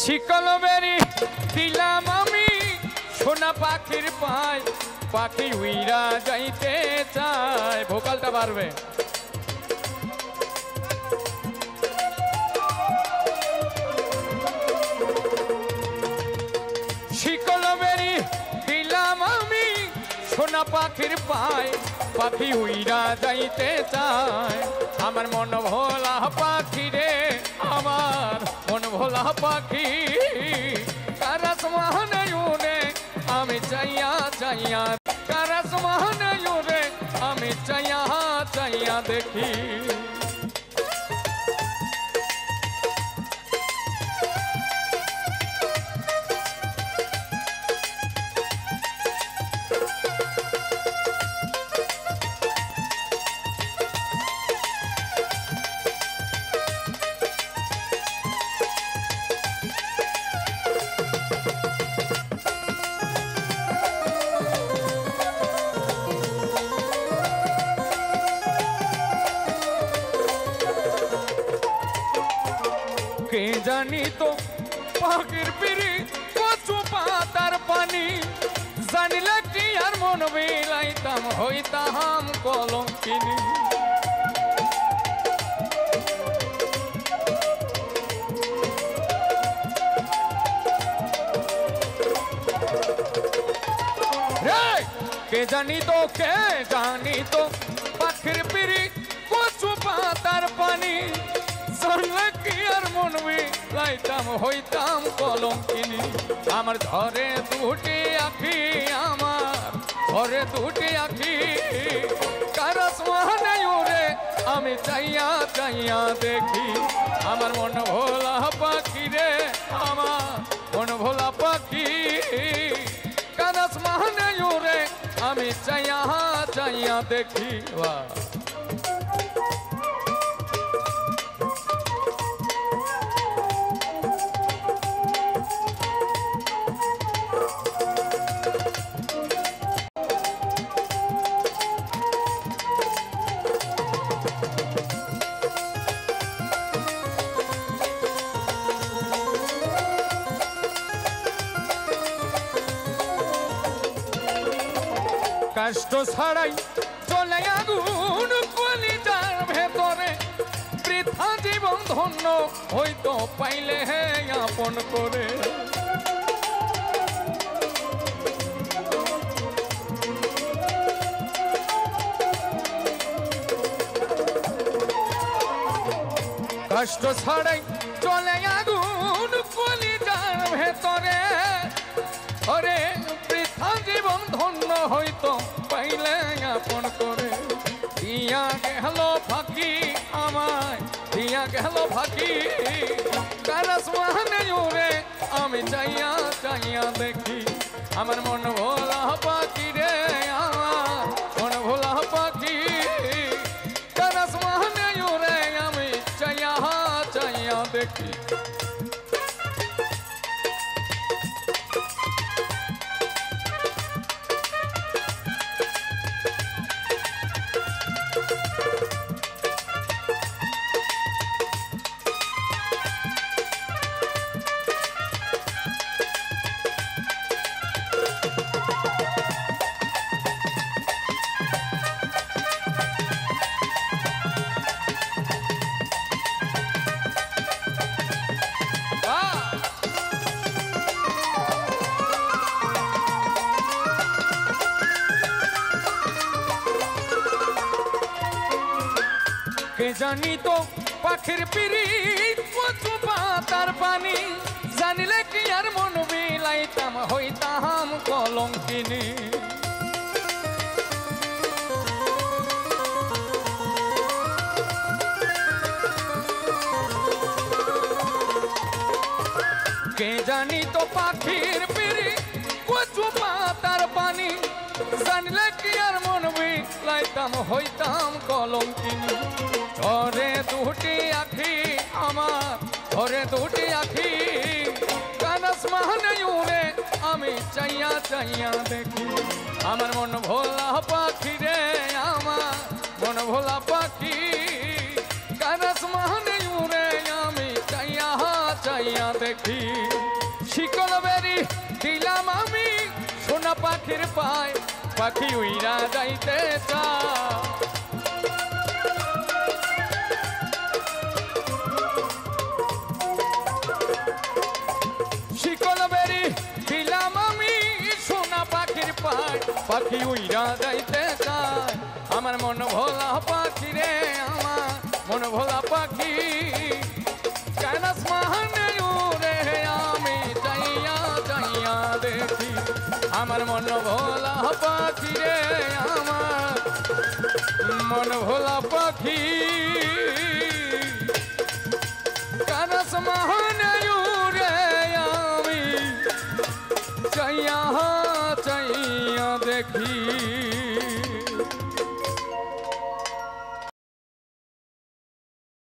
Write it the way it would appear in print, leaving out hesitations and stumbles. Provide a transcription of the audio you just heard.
শিকল বেরি দিলাম আমি সোনা পাখির পায় পাখি উইরা যাইতে চায় ভোকালটা বাড়বে শিকল বেরি দিলাম আমি সোনা পাখির পায় পাখি উইরা যাইতে চায় আমার মন ভোলা পাখি রে আমার মন ভোলা পাখি কারাস মহানে উড়ে আমি চাইয়া চাইয়া কারাস মহানে উড়ে আমি চাইয়া চাইয়া দেখি কে জানি তো পাখির পিড়ি কচু পাতার পানি জানিলে কি আর মন বিলাইতাম হইতাম কলঙ্কিনী কে জানি তো পাখির পিড়ি কচু পাতার পানি জানলে কি আর মন বিলাইতাম হইতাম কলঙ্কিনী আমার ঘরে দুটি আখি আমার ঘরে দুটি আখি কারাস মহানে উড়ে আমি চাইয়া চাইয়া দেখি আমার মন ভোলা পাখি রে আমার মন ভোলা পাখি কারাস মহানে উড়ে আমি চাইয়া চাইয়া দেখি বাহ কষ্ট ছাড়াই চলে আগুন কলিজার ভেতরে বৃথা জীবন ধন্য হইতো পাইলে হে আপন করে কষ্ট ছাড়াই চলে আগুন কলিজার ভেতরে ওরে বৃথা জীবন ধন্য হইতো পাইলে আপন করে দিয়া গেল ফাঁকি আমায় দিয়া গেল ফাঁকি কারাস মহানে উড়ে আমি চাইয়া চাইয়া দেখি আমার মন ভোলা পাখি রে আমার মন ভোলা পাখি কারাস মহানে উড়ে আমি চাইয়া চাইয়া দেখি কে জানি তো পাখির পিড়ি কচু পাতার পানি জানিলে কি আর মন বিলাইতাম হইতাম কলঙ্কিনী কে জানি তো পাখির পিড়ি কচু পাতার পানি জানিলে কি আর মন বিলাইতাম হইতাম কলঙ্কিনী ঘরে দুটি আখি আমার ঘরে দুটি আখি কারাস মহানে উড়ে আমি চাইয়া চাইয়া দেখি আমার মন ভোলা পাখি রে আমার মন ভোলা পাখি কারাস মহানে উড়ে আমি চাইয়া চাইয়া দেখি দেখি শিকল বেরি দিলাম আমি সোনা পাখির পায় পাখি উইরা যাইতে চায় শিকল বেরি দিলাম আমি সোনা পাখির পায় পাখি উইরা যাইতে চায় আমার মন ভোলা পাখি রে আমার মন ভোলা পাখি कैलाश महाने उड़े आमी जाइया जाइया देखी आमार मन भोला पाखी रे आमार मन भोला पाखी कैलाश महाने उड़े आमी जाइया जाइया देखी।